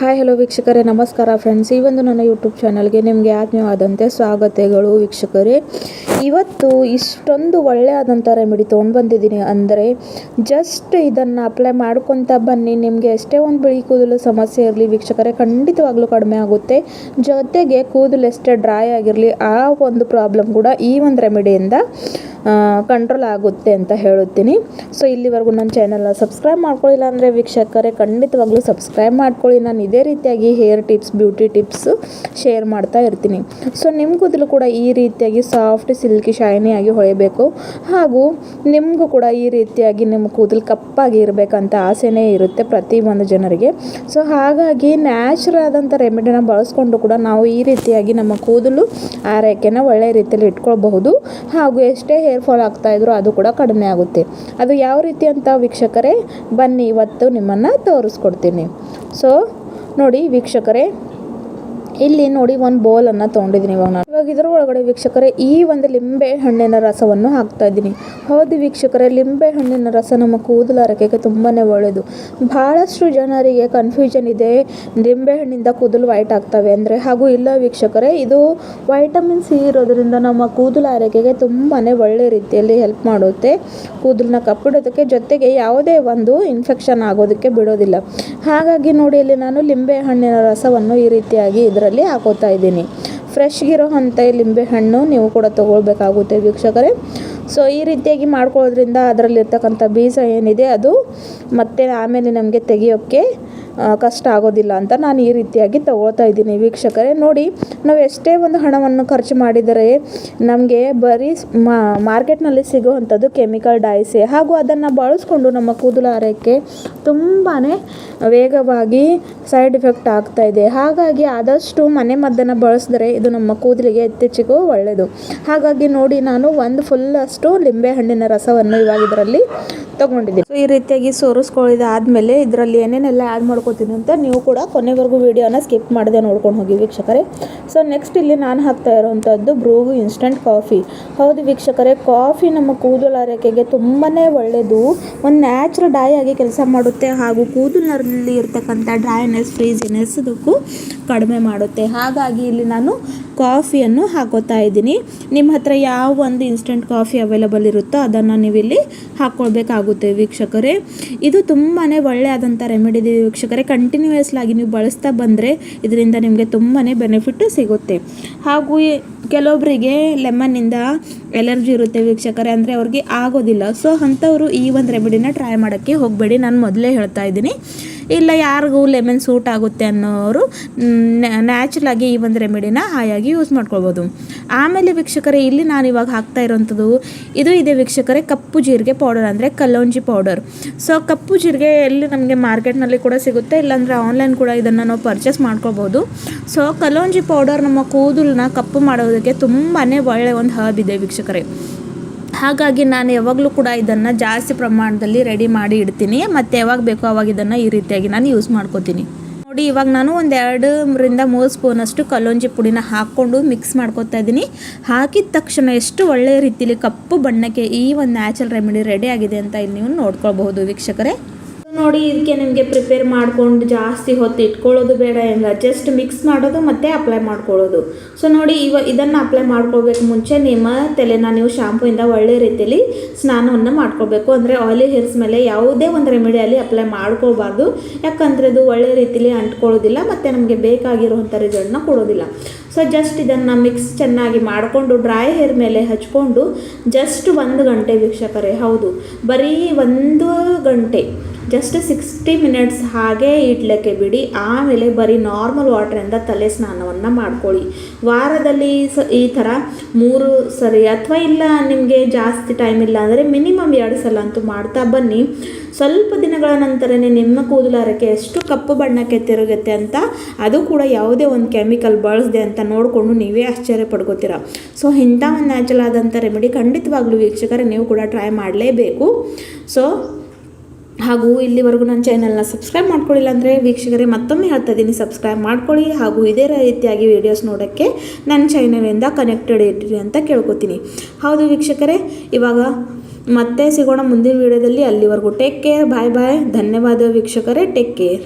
Hi hello ವೀಕ್ಷಕರೇ, ನಮಸ್ಕಾರ friends. ಈ ಒಂದು ನನ್ನ ಯೂಟ್ಯೂಬ್ ಚಾನಲ್ಗೆ ನಿಮಗೆ ಆತ್ಮೀಯವಾದಂತೆ ಸ್ವಾಗತಗಳು ವೀಕ್ಷಕರೇ. ಇವತ್ತು ಇಷ್ಟೊಂದು ಒಳ್ಳೆಯದಂಥ ರೆಮಿಡಿ ತೊಗೊಂಡು ಬಂದಿದ್ದೀನಿ. ಅಂದರೆ ಜಸ್ಟ್ ಇದನ್ನು ಅಪ್ಲೈ ಮಾಡ್ಕೊತ ಬನ್ನಿ, ನಿಮಗೆ ಎಷ್ಟೇ ಒಂದು ಬಿಳಿ ಕೂದಲು ಸಮಸ್ಯೆ ಇರಲಿ ವೀಕ್ಷಕರೇ, ಖಂಡಿತವಾಗ್ಲೂ ಕಡಿಮೆ ಆಗುತ್ತೆ. ಜೊತೆಗೆ ಕೂದಲು ಎಷ್ಟೇ ಡ್ರೈ ಆಗಿರಲಿ ಆ ಒಂದು ಪ್ರಾಬ್ಲಮ್ ಕೂಡ ಈ ಒಂದು ರೆಮಿಡಿಯಿಂದ ಕಂಟ್ರೋಲ್ ಆಗುತ್ತೆ ಅಂತ ಹೇಳುತ್ತೀನಿ. ಸೊ ಇಲ್ಲಿವರೆಗೂ ನನ್ನ ಚಾನಲ್ನ ಸಬ್ಸ್ಕ್ರೈಬ್ ಮಾಡ್ಕೊಳ್ಳಿಲ್ಲ ಅಂದರೆ ವೀಕ್ಷಕರೇ ಖಂಡಿತವಾಗ್ಲೂ ಸಬ್ಸ್ಕ್ರೈಬ್ ಮಾಡ್ಕೊಳ್ಳಿ. ನಾನು ಇದೇ ರೀತಿಯಾಗಿ hair tips, beauty tips share ಮಾಡ್ತಾ ಇರ್ತೀನಿ. ಸೊ ನಿಮ್ಮ ಕೂದಲು ಕೂಡ ಈ ರೀತಿಯಾಗಿ ಸಾಫ್ಟ್, ಸಿಲ್ಕಿ, ಶೈನಿ ಆಗಿ ಹೊಳೆಯಬೇಕು. ಹಾಗೂ ನಿಮಗೂ ಕೂಡ ಈ ರೀತಿಯಾಗಿ ನಿಮ್ಮ ಕೂದಲು ಕಪ್ಪಾಗಿ ಇರಬೇಕಂತ ಆಸೆನೇ ಇರುತ್ತೆ ಪ್ರತಿಯೊಂದು ಜನರಿಗೆ. ಸೊ ಹಾಗಾಗಿ ನ್ಯಾಚುರಲ್ ಆದಂಥ ರೆಮಿಡಿನ ಬಳಸ್ಕೊಂಡು ಕೂಡ ನಾವು ಈ ರೀತಿಯಾಗಿ ನಮ್ಮ ಕೂದಲು ಆರೈಕೆನ ಒಳ್ಳೆಯ ರೀತಿಯಲ್ಲಿ ಇಟ್ಕೊಳ್ಬಹುದು. ಹಾಗೂ ಎಷ್ಟೇ ಹೇರ್ ಫಾಲ್ ಆಗ್ತಾಯಿದ್ರು ಅದು ಕೂಡ ಕಡಿಮೆ ಆಗುತ್ತೆ. ಅದು ಯಾವ ರೀತಿ ಅಂತ ವೀಕ್ಷಕರೇ ಬನ್ನಿ ಇವತ್ತು ನಿಮ್ಮನ್ನು ತೋರಿಸ್ಕೊಡ್ತೀನಿ. ಸೊ ನೋಡಿ ವೀಕ್ಷಕರೇ, ಇಲ್ಲಿ ನೋಡಿ ಒಂದು ಬೌಲನ್ನು ತೊಗೊಂಡಿದ್ದೀನಿ. ಇವಾಗ ಇದರ ಒಳಗಡೆ ವೀಕ್ಷಕರೇ ಈ ಒಂದು ಲಿಂಬೆ ಹಣ್ಣಿನ ರಸವನ್ನು ಹಾಕ್ತಾ ಇದ್ದೀನಿ. ಹೌದು ವೀಕ್ಷಕರೇ, ಲಿಂಬೆ ಹಣ್ಣಿನ ರಸ ನಮ್ಮ ಕೂದಲು ಆರೈಕೆಗೆ ತುಂಬಾ ಒಳ್ಳೆಯದು. ಬಹಳಷ್ಟು ಜನರಿಗೆ ಕನ್ಫ್ಯೂಷನ್ ಇದೆ, ಲಿಂಬೆ ಹಣ್ಣಿಂದ ಕೂದಲು ವೈಟ್ ಆಗ್ತವೆ ಅಂದರೆ. ಹಾಗೂ ಇಲ್ಲ ವೀಕ್ಷಕರೇ, ಇದು ವೈಟಮಿನ್ ಸಿ ಇರೋದ್ರಿಂದ ನಮ್ಮ ಕೂದಲು ಆರೈಕೆಗೆ ತುಂಬಾ ಒಳ್ಳೆಯ ರೀತಿಯಲ್ಲಿ ಹೆಲ್ಪ್ ಮಾಡುತ್ತೆ. ಕೂದಲನ್ನ ಕಪ್ಪಿಡೋದಕ್ಕೆ, ಜೊತೆಗೆ ಯಾವುದೇ ಒಂದು ಇನ್ಫೆಕ್ಷನ್ ಆಗೋದಕ್ಕೆ ಬಿಡೋದಿಲ್ಲ. ಹಾಗಾಗಿ ನೋಡಿ, ಇಲ್ಲಿ ನಾನು ಲಿಂಬೆ ಹಣ್ಣಿನ ರಸವನ್ನು ಈ ರೀತಿಯಾಗಿ ಇದರಲ್ಲಿ ಹಾಕೋತಾ ಇದ್ದೀನಿ. ಫ್ರೆಶ್ಗಿರೋ ಅಂಥ ಲಿಂಬೆ ಹಣ್ಣು ನೀವು ಕೂಡ ತೊಗೊಳ್ಬೇಕಾಗುತ್ತೆ ವೀಕ್ಷಕರೇ. ಸೊ ಈ ರೀತಿಯಾಗಿ ಮಾಡ್ಕೊಳ್ಳೋದ್ರಿಂದ ಅದರಲ್ಲಿರ್ತಕ್ಕಂಥ ಬೀಜ ಏನಿದೆ ಅದು ಮತ್ತೆ ಆಮೇಲೆ ನಮಗೆ ತೆಗಿಯೋಕ್ಕೆ ಕಷ್ಟ ಆಗೋದಿಲ್ಲ ಅಂತ ನಾನು ಈ ರೀತಿಯಾಗಿ ತಗೊಳ್ತಾ ಇದ್ದೀನಿ ವೀಕ್ಷಕರೇ. ನೋಡಿ, ನಾವು ಎಷ್ಟೇ ಒಂದು ಹಣವನ್ನು ಖರ್ಚು ಮಾಡಿದರೆ ನಮಗೆ ಬರೀ ಮಾರ್ಕೆಟ್ನಲ್ಲಿ ಸಿಗೋವಂಥದ್ದು ಕೆಮಿಕಲ್ ಡೈಸೆ. ಹಾಗೂ ಅದನ್ನು ಬಳಸ್ಕೊಂಡು ನಮ್ಮ ಕೂದಲು ಆರೈಕೆ ತುಂಬಾ ವೇಗವಾಗಿ ಸೈಡ್ ಎಫೆಕ್ಟ್ ಆಗ್ತಾ ಇದೆ. ಹಾಗಾಗಿ ಆದಷ್ಟು ಮನೆ ಮದ್ದನ್ನು ಬಳಸಿದ್ರೆ ಇದು ನಮ್ಮ ಕೂದಲಿಗೆ ಇತ್ತೀಚೆಗೂ ಒಳ್ಳೆಯದು. ಹಾಗಾಗಿ ನೋಡಿ, ನಾನು ಒಂದು ಫುಲ್ ಅಷ್ಟು ಲಿಂಬೆ ಹಣ್ಣಿನ ರಸವನ್ನು ಇವಾಗ ಇದರಲ್ಲಿ ತೊಗೊಂಡಿದ್ದೀನಿ. ಸೊ ಈ ರೀತಿಯಾಗಿ ಸೋರಿಸ್ಕೊಳ್ಳಿದ ಆದಮೇಲೆ ಇದರಲ್ಲಿ ಏನೇನೆಲ್ಲ ಆ್ಯಡ್ ಮಾಡ್ಕೋತೀನಿ ಅಂತ ನೀವು ಕೂಡ ಕೊನೆವರೆಗೂ ವಿಡಿಯೋನ ಸ್ಕಿಪ್ ಮಾಡದೆ ನೋಡ್ಕೊಂಡು ಹೋಗಿ ವೀಕ್ಷಕರೇ. ಸೊ ನೆಕ್ಸ್ಟ್ ಇಲ್ಲಿ ನಾನು ಹಾಕ್ತಾ ಇರೋವಂಥದ್ದು ಬ್ರೂ ಇನ್ಸ್ಟಂಟ್ ಕಾಫಿ. ಹೌದು ವೀಕ್ಷಕರೇ, ಕಾಫಿ ನಮ್ಮ ಕೂದಲು ಆರೈಕೆಗೆ ತುಂಬಾ ಒಳ್ಳೆಯದು. ಒಂದು ನ್ಯಾಚುರಲ್ ಡೈ ಆಗಿ ಕೆಲಸ ಮಾಡುತ್ತೆ. ಹಾಗೂ ಕೂದಲಿನಲ್ಲಿ ಇರ್ತಕ್ಕಂಥ ಡ್ರೈನೆಸ್, ಫ್ರೀಸಿನೆಸ್ ಅದಕ್ಕೂ ಕಡಿಮೆ ಮಾಡುತ್ತೆ. ಹಾಗಾಗಿ ಇಲ್ಲಿ ನಾನು ಕಾಫಿಯನ್ನು ಹಾಕೋತಾ ಇದ್ದೀನಿ. ನಿಮ್ಮ ಹತ್ರ ಯಾವ ಒಂದು ಇನ್ಸ್ಟೆಂಟ್ ಕಾಫಿ ಅವೈಲಬಲ್ ಇರುತ್ತೋ ಅದನ್ನು ನೀವು ಇಲ್ಲಿ ಹಾಕ್ಕೊಳ್ಬೇಕಾಗುತ್ತೆ ವೀಕ್ಷಕರೇ. ಇದು ತುಂಬಾ ಒಳ್ಳೆಯದಂಥ ರೆಮಿಡಿ ಇದೆ ವೀಕ್ಷಕರೇ. ಕಂಟಿನ್ಯೂಯಸ್ ಆಗಿ ನೀವು ಬಳಸ್ತಾ ಬಂದರೆ ಇದರಿಂದ ನಿಮಗೆ ತುಂಬಾ ಬೆನಿಫಿಟ್ ಸಿಗುತ್ತೆ. ಹಾಗೂ ಕೆಲವೊಬ್ಬರಿಗೆ ಲೆಮನ್ನಿಂದ ಎಲರ್ಜಿ ಇರುತ್ತೆ ವೀಕ್ಷಕರೇ, ಅಂದರೆ ಅವ್ರಿಗೆ ಆಗೋದಿಲ್ಲ. ಸೊ ಅಂಥವರು ಈ ಒಂದು ರೆಮಿಡಿನ ಟ್ರೈ ಮಾಡೋಕ್ಕೆ ಹೋಗಬೇಡಿ. ನಾನು ಮೊದಲೇ ಹೇಳ್ತಾ ಇದ್ದೀನಿ. ಇಲ್ಲ ಯಾರಿಗೂ ಲೆಮನ್ ಸೂಟ್ ಆಗುತ್ತೆ ಅನ್ನೋರು ನ್ಯಾಚುರಲಾಗಿ ಈ ಒಂದು ರೆಮಿಡಿನ ಹಾಯಾಗಿ ಯೂಸ್ ಮಾಡ್ಕೊಳ್ಬೋದು. ಆಮೇಲೆ ವೀಕ್ಷಕರೇ, ಇಲ್ಲಿ ನಾನು ಇವಾಗ ಹಾಕ್ತಾ ಇರೋವಂಥದ್ದು ಇದು ಇದೆ ವೀಕ್ಷಕರೇ, ಕಪ್ಪು ಜೀರಿಗೆ ಪೌಡರ್ ಅಂದರೆ ಕಲ್ಲೋಂಜಿ ಪೌಡರ್. ಸೊ ಕಪ್ಪು ಜೀರಿಗೆ ಎಲ್ಲಿ ನಮಗೆ ಮಾರ್ಕೆಟ್ನಲ್ಲಿ ಕೂಡ ಸಿಗುತ್ತೆ, ಇಲ್ಲಾಂದರೆ ಆನ್ಲೈನ್ ಕೂಡ ಇದನ್ನು ನಾವು ಪರ್ಚೇಸ್ ಮಾಡ್ಕೊಳ್ಬೋದು. ಸೊ ಕಲ್ಲೋಂಜಿ ಪೌಡರ್ ನಮ್ಮ ಕೂದಲನ್ನ ಕಪ್ಪು ಮಾಡೋದಕ್ಕೆ ತುಂಬಾ ಒಳ್ಳೆಯ ಒಂದು ಹರ್ಬ್ ಇದೆ ವೀಕ್ಷಕರೇ. ಹಾಗಾಗಿ ನಾನು ಯಾವಾಗಲೂ ಕೂಡ ಇದನ್ನು ಜಾಸ್ತಿ ಪ್ರಮಾಣದಲ್ಲಿ ರೆಡಿ ಮಾಡಿ ಇಡ್ತೀನಿ. ಮತ್ತು ಯಾವಾಗ ಬೇಕೋ ಆವಾಗ ಇದನ್ನು ಈ ರೀತಿಯಾಗಿ ನಾನು ಯೂಸ್ ಮಾಡ್ಕೋತೀನಿ. ನೋಡಿ, ಇವಾಗ ನಾನು ಒಂದು 2-3 ಸ್ಪೂನಷ್ಟು ಕಲ್ಲೋಂಜಿ ಪುಡಿನ ಹಾಕ್ಕೊಂಡು ಮಿಕ್ಸ್ ಮಾಡ್ಕೊತಾ ಇದ್ದೀನಿ. ಹಾಕಿದ ತಕ್ಷಣ ಎಷ್ಟು ಒಳ್ಳೆಯ ರೀತಿಯಲ್ಲಿ ಕಪ್ಪು ಬಣ್ಣಕ್ಕೆ ಈ ಒಂದು ನ್ಯಾಚುರಲ್ ರೆಮಿಡಿ ರೆಡಿ ಆಗಿದೆ ಅಂತ ಇಲ್ಲಿ ನೀವು ನೋಡ್ಕೊಳ್ಬಹುದು ವೀಕ್ಷಕರೇ. ನೋಡಿ, ಇದಕ್ಕೆ ನಿಮಗೆ ಪ್ರಿಪೇರ್ ಮಾಡ್ಕೊಂಡು ಜಾಸ್ತಿ ಹೊತ್ತು ಇಟ್ಕೊಳ್ಳೋದು ಬೇಡ. ಜಸ್ಟ್ ಮಿಕ್ಸ್ ಮಾಡೋದು ಮತ್ತು ಅಪ್ಲೈ ಮಾಡ್ಕೊಳ್ಳೋದು. ಸೊ ನೋಡಿ, ಇದನ್ನು ಅಪ್ಲೈ ಮಾಡ್ಕೊಳ್ಬೇಕು ಮುಂಚೆ ನಿಮ್ಮ ತಲೆನ ನೀವು ಶಾಂಪೂಯಿಂದ ಒಳ್ಳೆ ರೀತಿಯಲ್ಲಿ ಸ್ನಾನವನ್ನು ಮಾಡ್ಕೊಳ್ಬೇಕು. ಅಂದರೆ ಆಯಿಲಿ ಹೇರ್ಸ್ ಮೇಲೆ ಯಾವುದೇ ಒಂದು ರೆಮಿಡಿಯಲ್ಲಿ ಅಪ್ಲೈ ಮಾಡ್ಕೊಳ್ಬಾರ್ದು. ಯಾಕಂದರೆ ಅದು ಒಳ್ಳೆ ರೀತಿಯಲ್ಲಿ ಅಂಟ್ಕೊಳ್ಳೋದಿಲ್ಲ ಮತ್ತು ನಮಗೆ ಬೇಕಾಗಿರುವಂಥ ರಿಸಲ್ಟ್ನ ಕೊಡೋದಿಲ್ಲ. ಸೊ ಜಸ್ಟ್ ಇದನ್ನು ಮಿಕ್ಸ್ ಚೆನ್ನಾಗಿ ಮಾಡಿಕೊಂಡು ಡ್ರೈ ಹೇರ್ ಮೇಲೆ ಹಚ್ಕೊಂಡು ಜಸ್ಟ್ 1 ಗಂಟೆ ವೀಕ್ಷಕರೇ, ಹೌದು ಬರೀ 1 ಗಂಟೆ, ಜಸ್ಟ್ 60 ಮಿನಿಟ್ಸ್ ಹಾಗೆ ಇಡ್ಲಿಕ್ಕೆ ಬಿಡಿ. ಆಮೇಲೆ ಬರೀ ನಾರ್ಮಲ್ ವಾಟ್ರಿಂದ ತಲೆ ಸ್ನಾನವನ್ನು ಮಾಡ್ಕೊಳ್ಳಿ. ವಾರದಲ್ಲಿ ಈ ಥರ 3 ಸರಿ, ಅಥವಾ ಇಲ್ಲ ನಿಮಗೆ ಜಾಸ್ತಿ ಟೈಮ್ ಇಲ್ಲ ಅಂದರೆ ಮಿನಿಮಮ್ 2 ಸಲ ಅಂತೂ ಮಾಡ್ತಾ ಬನ್ನಿ. ಸ್ವಲ್ಪ ದಿನಗಳ ನಂತರನೇ ನಿಮ್ಮ ಕೂದಲು ಆರೈಕೆ ಎಷ್ಟು ಕಪ್ಪು ಬಣ್ಣಕ್ಕೆ ತಿರುಗುತ್ತೆ ಅಂತ, ಅದು ಕೂಡ ಯಾವುದೇ ಒಂದು ಕೆಮಿಕಲ್ ಬಳಸದೆ ಅಂತ ನೋಡಿಕೊಂಡು ನೀವೇ ಆಶ್ಚರ್ಯ ಪಡ್ಕೋತೀರ. ಸೊ ಇಂಥ ಒಂದು ನ್ಯಾಚುರಲ್ ಆದಂಥ ರೆಮಿಡಿ ಖಂಡಿತವಾಗ್ಲೂ ವೀಕ್ಷಕರೇ ನೀವು ಕೂಡ ಟ್ರೈ ಮಾಡಲೇಬೇಕು. ಸೊ ಹಾಗೂ ಇಲ್ಲಿವರೆಗೂ ನನ್ನ ಚಾನಲ್ನ ಸಬ್ಸ್ಕ್ರೈಬ್ ಮಾಡ್ಕೊಳ್ಳಿಲ್ಲ ಅಂದರೆ ವೀಕ್ಷಕರೇ ಮತ್ತೊಮ್ಮೆ ಹೇಳ್ತಾ ಇದ್ದೀನಿ, ಸಬ್ಸ್ಕ್ರೈಬ್ ಮಾಡ್ಕೊಳ್ಳಿ. ಹಾಗೂ ಇದೇ ರೀತಿಯಾಗಿ ವೀಡಿಯೋಸ್ ನೋಡೋಕ್ಕೆ ನನ್ನ ಚಾನಲಿಂದ ಕನೆಕ್ಟೆಡ್ ಇರ್ರಿ ಅಂತ ಕೇಳ್ಕೊತೀನಿ. ಹೌದು ವೀಕ್ಷಕರೇ, ಇವಾಗ ಮತ್ತೆ ಸಿಗೋಣ ಮುಂದಿನ ವೀಡಿಯೋದಲ್ಲಿ. ಅಲ್ಲಿವರೆಗೂ ಟೇಕ್ ಕೇರ್, ಬಾಯ್ ಬಾಯ್. ಧನ್ಯವಾದ ವೀಕ್ಷಕರೇ, ಟೇಕ್ ಕೇರ್.